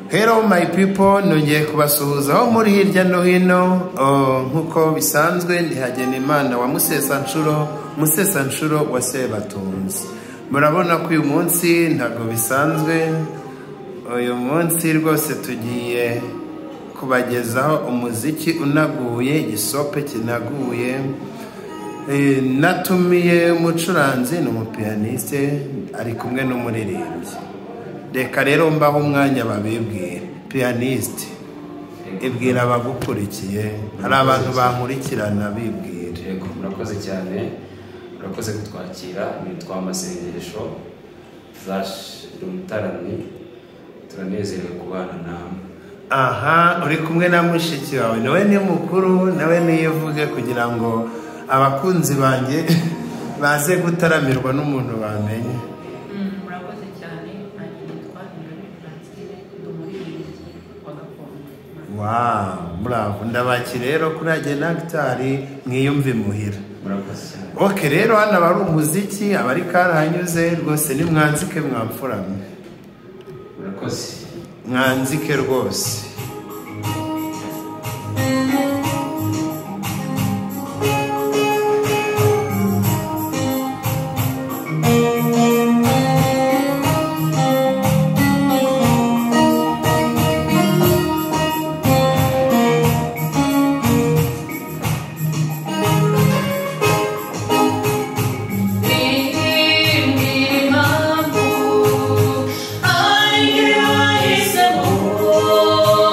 Hello my people, nongeye kubasuhuza aho muri hirya no hino. Nkuko bisanzwe ndi Hagenimana wa Musesanshuro wa Sebatunzi. Murabona ko uyu munsi ntago bisanzwe. Uyu munsi rwose tugiye kubagezaho umuziki unaguye, igisope kinaguye. Natumiye umucuranzi n'umupianiste ari kumwe n'umuririmbyi. Reka rero mbaho umwanya babibwira. Pianiste, ibwira abagukurikiye, hari abantu bankurikirana bibwira. Yego, murakoze cyane. Murakoze kutwakira. Nitwa Masengesho Rutarani. Turanezerewe kubana namwe. Aha, uri kumwe na mushiki wawe. Nawe ni mukuru, nawe niyivuge kugira ngo abakunzi banjye baze gutaramirwa n'umuntu bamenye. Wow, bravo. Ndabaki rero kuri Agenactari mwiyumve muhira. Okay, rero hano bari umuziki abari karahanyuze rwose ni mwanzike mwamfuramye. Murakoze. Mwanzike rwose. Oh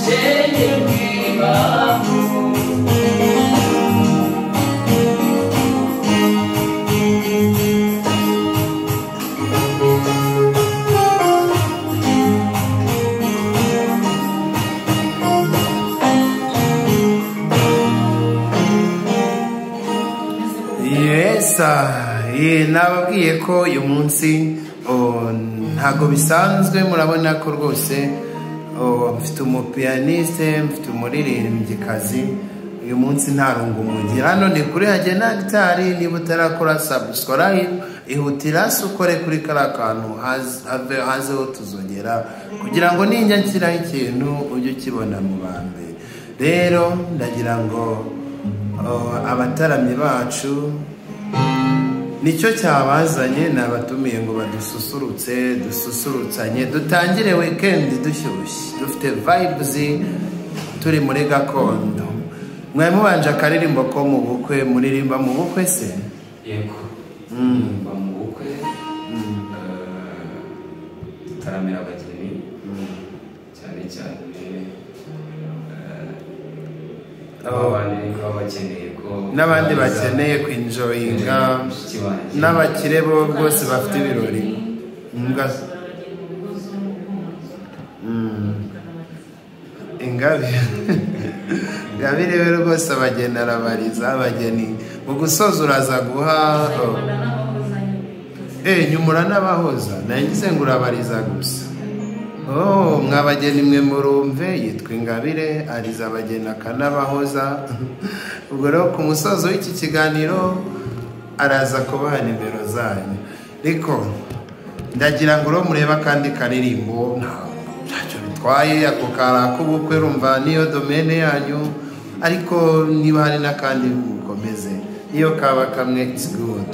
chenye kibamo. Nababwiye ko uyu munsi ntago bisanzwe, murabona ko rwose mfite umupiyaniste, mfite umuririmbyikazi. Uyu munsi ntarunga umugi. Hano ni kuri Hagena Gitari. Niba utarakora subscribe, ihutira ukore kuri kariya kantu hazeho tuzongera, kugira ngo ninjya nshyiraho ikintu ujye ukibona mu ba mbere. Rero ndagira ngo abataramyi bacu nicyo cyabazanye, nabatumiye ngo badususurutse, dususurutsanye, dutangire weekend dushyushye, dufite vibes, turi muri gakondo. Mwe mubanje akaririmbo ko mu bukwe, muririmba mu bukwe se? Yego. Muririmba mu bukwe. Taramira abageni. Cyane cyane n'abandi bakeneye kwinjoyinga, n'abakire bo rwose bafite ibirori. Ingabire we rwose abageni arabariza. Abageni mu gusoza uraza guha nyumura n'abahoza, nagize ngo urabariza gusa. Mwabageni mwe murumve, yitwa Ingabire, ariza abageni akanabahoza. Ubwo rero ku musozo w'iki kiganiro araza kubaha nimero zanyu. Ariko ndagira ngo murebe akandi karirimbo, ntacyo bitwaye, ako kara k'ubukwe rumva niyo domene yanyu, ariko niba hari n'akandi mukomeze, iyo kaba kamwe it's good.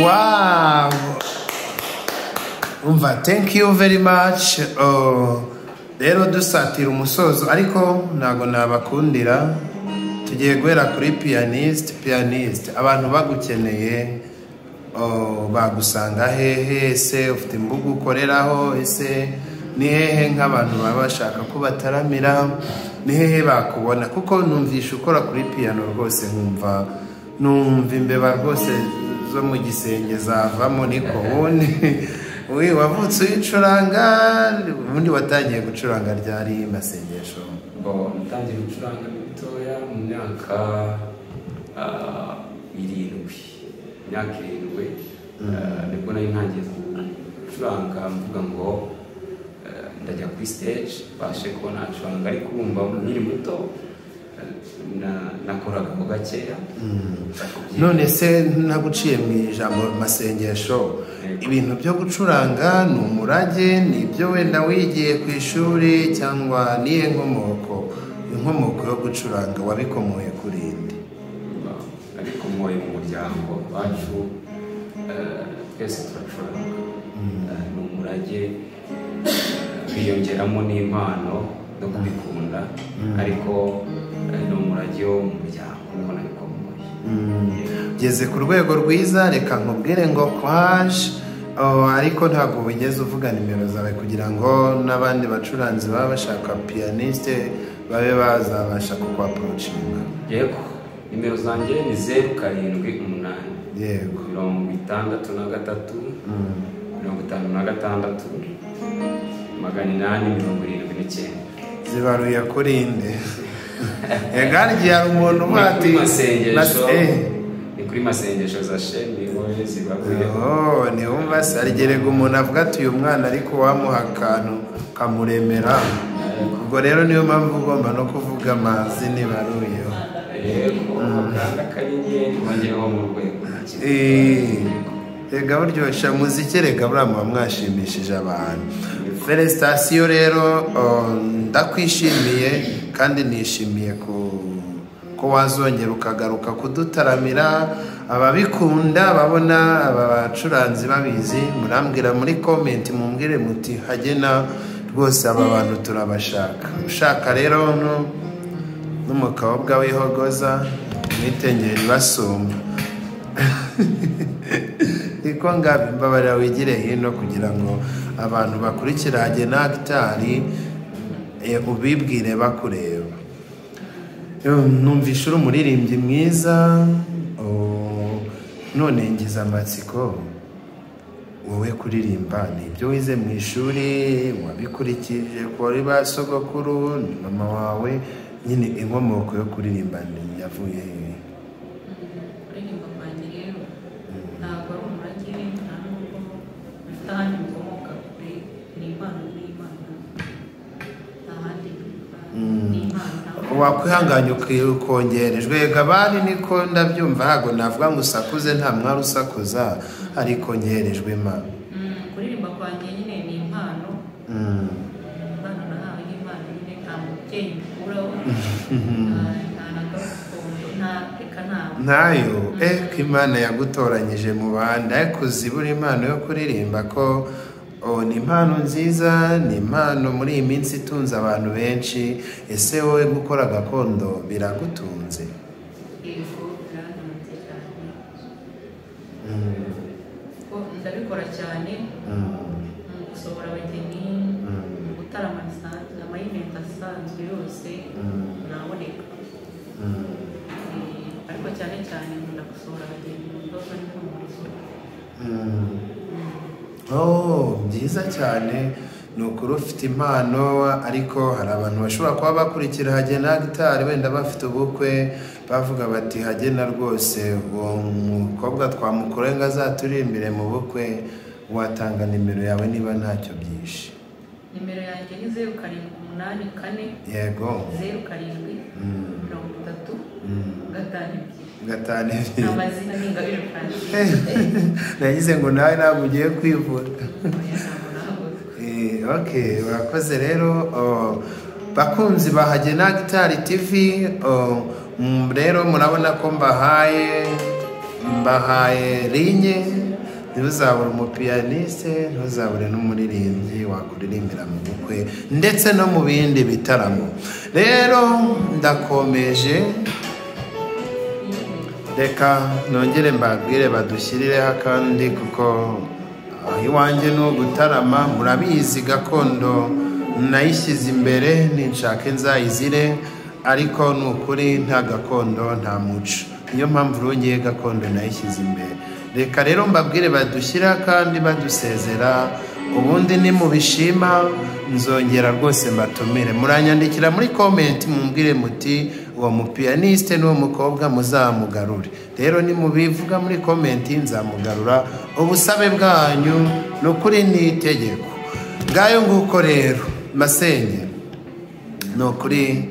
Wow. Umva, thank you very much. Rero dusatira umusozo ariko ntago nabakundira, tugiye guhera kuri pianiste. Abantu bagukeneye bagusanga hehe? Ese ufite imbuga ukoreraho? Ese ni hehe nk'abantu baba bashaka ko bataramira? Ni hehe bakubona? Kuko numvisha ukora kuri piano rwose, numva imbeba rwose zo mu gisenge zavamo. Niko ubundi wavutse uyicuranga, ubundi watangiye gucuranga ryari Masengesho? Natangiye gucuranga bitoya mu myaka 7. Nibwo nari ntangiye gucuranga, mvuga ngo ndajya kuri stage bashe ko nacuranga, ariko urumva nkiri muto nakoraga mu gakeya. None se naguciye mu ijambo Masengesho, ibintu byo gucuranga ni umurage, ni ibyo wenda wigiye ku ishuri, cyangwa niye inkomoko yo gucuranga wabikomoye kuri indi? Nabikomoye mu muryango wacu, twese turacuranga. Ni umurage biyongeramo n'impano no kubikunda, ariko ni umurage wo mu muryango niho nabikomoye. Ugeze ku rwego rwiza, reka nkubwire ngo kwaje, ariko ntabwo wigeze uvuga nimero zawe kugira ngo n'abandi bacuranzi baba bashaka pianiste babe bazabasha kukwaproachinga. Yego, nimero zanjye ni 078 yego 63 56 879. Zibaruye kuri inde? Egari hari umuntu bati ni kuri Masengesho zashe niho zibaruye. Ni wumva se arigerega umuntu avuga ati uyu mwana ariko wamuha akantu kamuremera. Ubwo rero niyo mpamvu ugomba no kuvuga amazi nibaruyeho. Yego, kandi akarinye wangereho mu rwego. Rega buryoshya muziki, rega buriya muba mwashimishije abantu. Felicitation rero, ndakwishimiye kandi nishimiye ko wazongera ukagaruka kudutaramira. Ababikunda babona aba bacuranzi babizi, murambwira muri comment, mumbwire muti Hagena rwose aba bantu turabashaka. Ushaka rero n'umukobwa wihogoza mwitengera basumba. Iko ngabi mbabarira wigire hino kugira ngo abantu bakurikira Hagena Actor ubibwire bakureba. Numvisha uri umuririmbyi mwiza, none ngize amatsiko, wowe kuririmba ni ibyo wize mu ishuri, wabikurikije kuri ba sogokuru, ni mama wawe, nyine inkomoko yo kuririmba ni yavuye hehe? Kuririmba kwanjye rero ntabwo ari umurage, ntabwo natahandi nkomoka kuri ni impano n'Imana, ntahandi ni Imana. Wakwihanganya ukongerejwe gabani, niko ndabyumva. Hago navuga ngo usakuze, nta mwari usakuza, ariko ngerejwe Imana. Kuririmba kwanjye nyine ni impano. Impano nahawe n'Imana nyine, nta mubyeyi mukuraho, nta nagakondo, ntayo. Ko Imana yagutoranyije mu bandi, ariko uzibura impano yo kuririmba ko ni impano nziza, ni impano muri iyi minsi itunze abantu benshi. Ese wowe gukora gakondo biragutunze? Yego, birantunze cyane. Ndabikora cyane mu gusohora abageni, mu gutarama bisanzwe, amayiventi asanzwe yose naboneka. Ariko cyane cyane nkunda gusohora abageni mu bibazo n'impumurizo. Byiza cyane, ni ukuri ufite impano. Ariko hari abantu bashobora kuba bakurikira Hagena Actor wenda bafite ubukwe, bavuga bati Hagena rwose uwo mukobwa twamukore ngo azaturimbire mu bukwe, watanga nimero yawe niba ntacyo byinshi? Nimero yanjye ni 0784 yego 07 amazina ni Ingabire Francine. Nagize ngo nawe ntabwo ugiye kwivura. Okay, urakoze rero. bakunzi bahagena Gitari TV, rero murabona ko mbahaye rinye, ntuzabure umupiyaniste, ntuzabure n'umuririmbyi wakuririmbira mu bukwe ndetse no mu bindi bitaramo. Rero ndakomeje, reka nongere mbabwire badushyirireho akandi, kuko iwanjye no gutarama murabizi gakondo nayishyize imbere, ninshake nzayizire, ariko nukuri nta gakondo nta muco, niyo mpamvu rongeye gakondo nayishyize imbere. Reka rero mbabwire badushyira kandi badusezera, ubundi ni mubishima nzongera rwose mbatumire, muranyandikira muri comment mumbwire muti uwo mupiyaniste n'uwo mukobwa muzamugarure. Rero ni mubivuga muri comment nzamugarura, ubusabe bwanyu nukuri ni itegeko. Ngayo nguko rero masenge, nukuri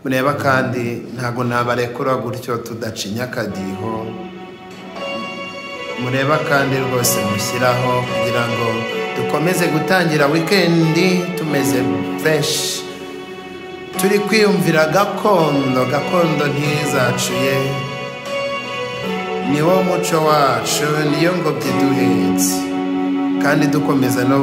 mureba kandi ntago nabarekura gutyo tudacinya akadiho, mureba kandi rwose mushyiraho kugira ngo dukomeze gutangira weekendi tumeze fresh, turi kwiyumvira gakondo ntizacuye, niwo muco wacu, niyo ngobyi duhetse, kandi dukomeza no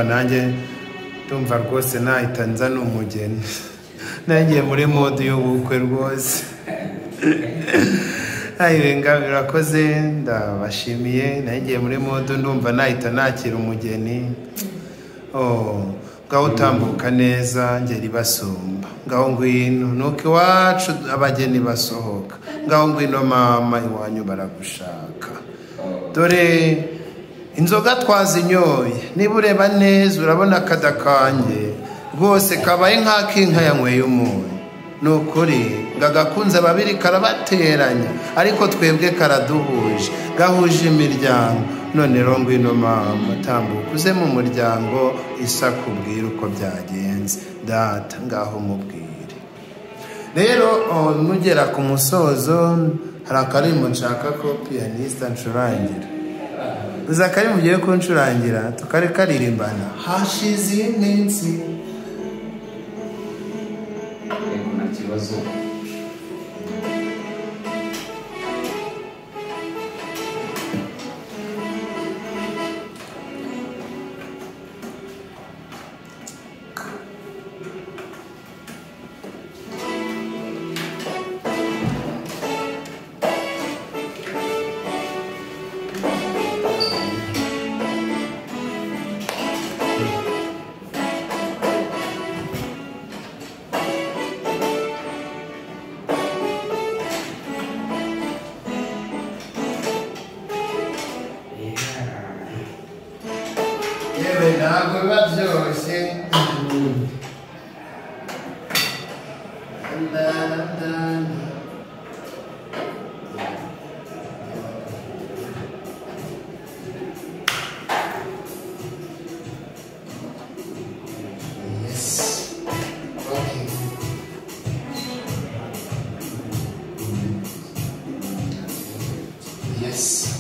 nanjye ndumva rwose nahita nzana umugeni, nagiye muri mode y'ubukwe rwose. Ayiwenga birakoze, ndabashimiye, nagiye muri mode ndumva nahita nakira umugeni. Ngaho utambuka neza ngeri basumba, ngaho ngwino nuko iwacu abageni basohoka, ngaho ngwino mama iwanyu baragushaka, dore inzoga twazinyoye, niba ureba neza urabona akadakange rwose kabaye nk'akinka yanyweye umuntu. Nukuri ngagakunze babiri karabateranya, ariko twebwe karaduhuje, gahuje imiryango. None rero ngwino mama tambuka uze mu muryango, isa kubwira uko byagenze, data ngaho mubwire. Rero nugera ku musozo hari akarimbo nshaka ko piyaniste ncurangira, uza akarimbo ugiye kuncurangira tukaririmbana. Hashize iminsi ikibazo yewe ntabwo biba byoroshye. Yes. Okay. Yes.